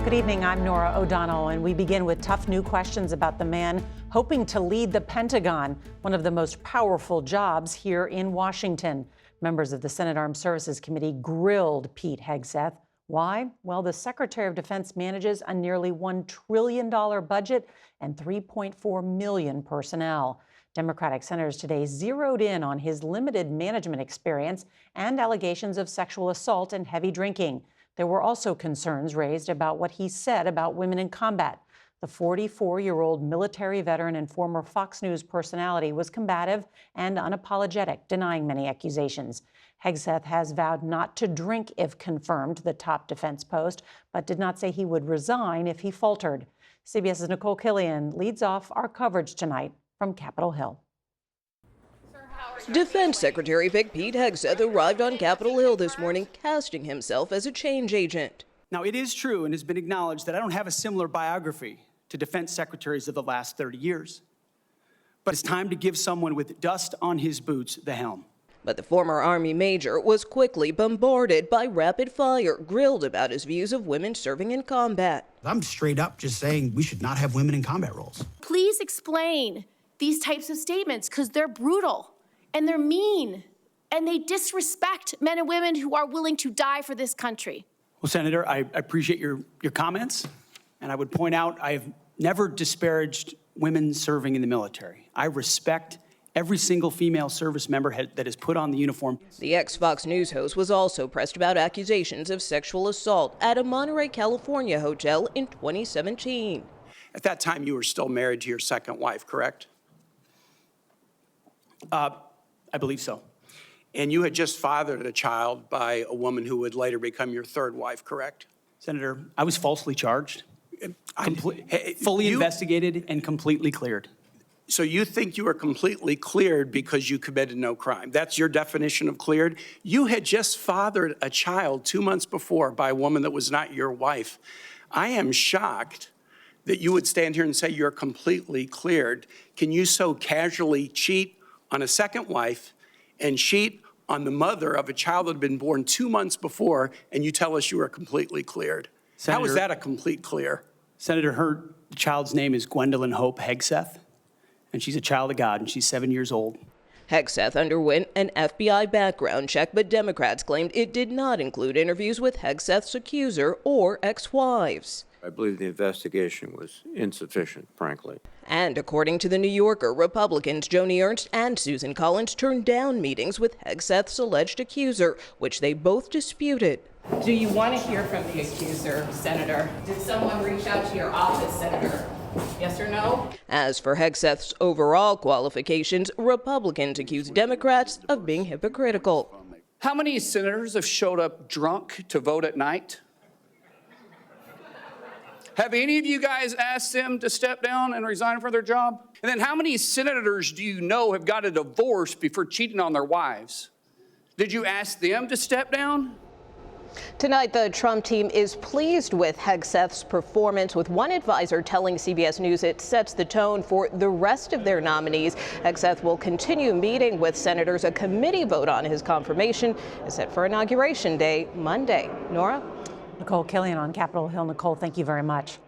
Good evening, I'm Norah O'Donnell, and we begin with tough new questions about the man hoping to lead the Pentagon, one of the most powerful jobs here in Washington. Members of the Senate Armed Services Committee grilled Pete Hegseth. Why? Well, the Secretary of Defense manages a nearly $1 trillion budget and 3.4 million personnel. Democratic senators today zeroed in on his limited management experience and allegations of sexual assault and heavy drinking. There were also concerns raised about what he said about women in combat. The 44-year-old military veteran and former Fox News personality was combative and unapologetic, denying many accusations. Hegseth has vowed not to drink if confirmed the top defense post, but did not say he would resign if he faltered. CBS's Nikole Killion leads off our coverage tonight from Capitol Hill. Defense Secretary Pete Hegseth arrived on Capitol Hill this morning, casting himself as a change agent. Now, it is true and has been acknowledged that I don't have a similar biography to defense secretaries of the last 30 years. But it's time to give someone with dust on his boots the helm. But the former Army major was quickly bombarded by rapid fire, grilled about his views of women serving in combat. I'm straight up just saying we should not have women in combat roles. Please explain these types of statements, because they're brutal and they're mean and they disrespect men and women who are willing to die for this country. Well, Senator, I appreciate your comments, and I would point out I have never disparaged women serving in the military. I respect every single female service member that has put on the uniform. The ex-Fox News host was also pressed about accusations of sexual assault at a Monterey, California hotel in 2017. At that time, you were still married to your second wife, correct? I believe so. And you had just fathered a child by a woman who would later become your third wife, correct? Senator, I was falsely charged, fully investigated, and completely cleared. So you think you were completely cleared because you committed no crime? That's your definition of cleared? You had just fathered a child 2 months before by a woman that was not your wife. I am shocked that you would stand here and say you're completely cleared. Can you so casually cheat on a second wife and cheat on the mother of a child that had been born 2 months before, and you tell us you are completely cleared? Senator, how is that a complete clear? Senator, her child's name is Gwendolyn Hope Hegseth, and she's a child of God, and she's 7 years old. Hegseth underwent an FBI background check, but Democrats claimed it did not include interviews with Hegseth's accuser or ex-wives. I believe the investigation was insufficient, frankly. And according to The New Yorker, Republicans Joni Ernst and Susan Collins turned down meetings with Hegseth's alleged accuser, which they both disputed. Do you want to hear from the accuser, Senator? Did someone reach out to your office, Senator? Yes or no? As for Hegseth's overall qualifications, Republicans accused Democrats of being hypocritical. How many senators have showed up drunk to vote at night? Have any of you guys asked them to step down and resign from their job? And then how many senators do you know have got a divorce before cheating on their wives? Did you ask them to step down? Tonight, the Trump team is pleased with Hegseth's performance, with one advisor telling CBS News it sets the tone for the rest of their nominees. Hegseth will continue meeting with senators. A committee vote on his confirmation is set for Inauguration Day, Monday. Norah? Nikole Killion on Capitol Hill. Nikole, thank you very much.